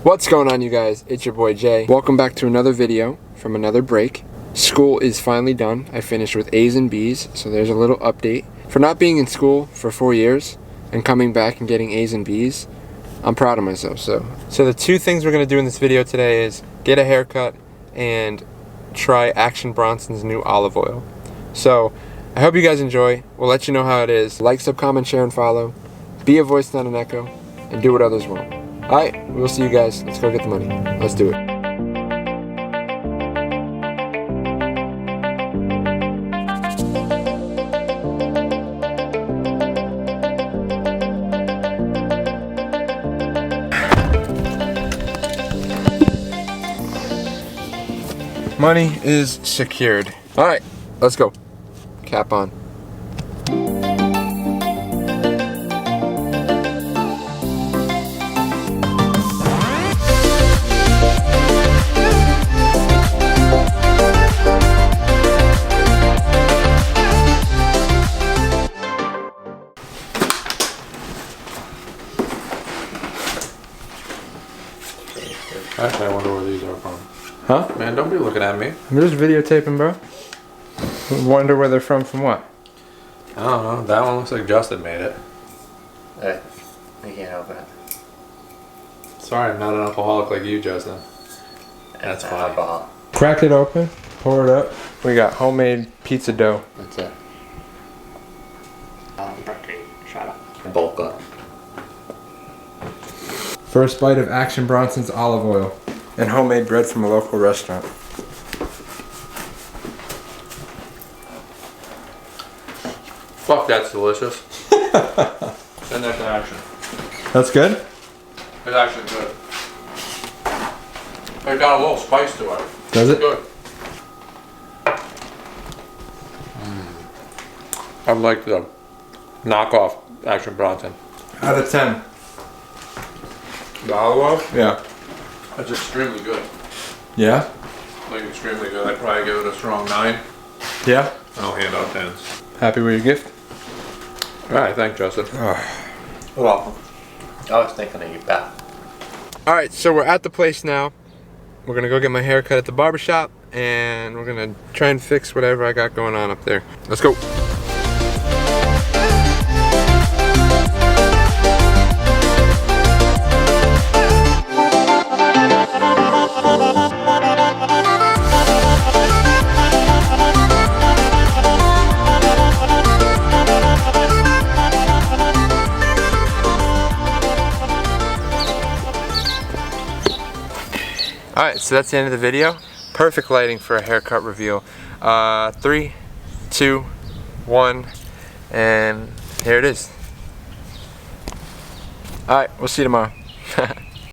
What's going on, you guys? It's your boy Jay. Welcome back to another video from another break. School is finally done. I finished with A's and B's, so there's a little update. For not being in school for 4 years and coming back and getting A's and B's, I'm proud of myself. So the two things we're going to do in this video today is get a haircut and try Action Bronson's new olive oil. So I hope you guys enjoy. We'll let you know how it is. Like, sub, comment, share, and follow. Be a voice, not an echo, and do what others won't. Alright, we'll see you guys. Let's go get the money. Let's do it. Money is secured. Alright, let's go. Cap on. Actually, I wonder where these are from. Huh? Man, don't be looking at me. I'm just videotaping, bro. Wonder where they're from what? I don't know. That one looks like Justin made it. Hey, you can't help it. Sorry, I'm not an alcoholic like you, Justin. That's fine. Alcohol. Crack it open, pour it up. We got homemade pizza dough. That's it. Shut up. Bulk up. First bite of Action Bronson's olive oil and homemade bread from a local restaurant. Fuck, that's delicious. Send that to Action. That's good? It's actually good. It got a little spice to it. Does it? Good. I like the knockoff Action Bronson. Out of 10. The olive oil? Yeah. That's extremely good. Yeah? Like extremely good. I'd probably give it a strong 9. Yeah? I'll hand out 10s. Happy with your gift? Alright, thanks, Justin. You're welcome. I was thinking of you, Pat. Alright, so we're at the place now. We're gonna go get my hair cut at the barbershop, and we're gonna try and fix whatever I got going on up there. Let's go. Alright, so that's the end of the video. Perfect lighting for a haircut reveal. 3, 2, 1, and here it is. Alright, we'll see you tomorrow.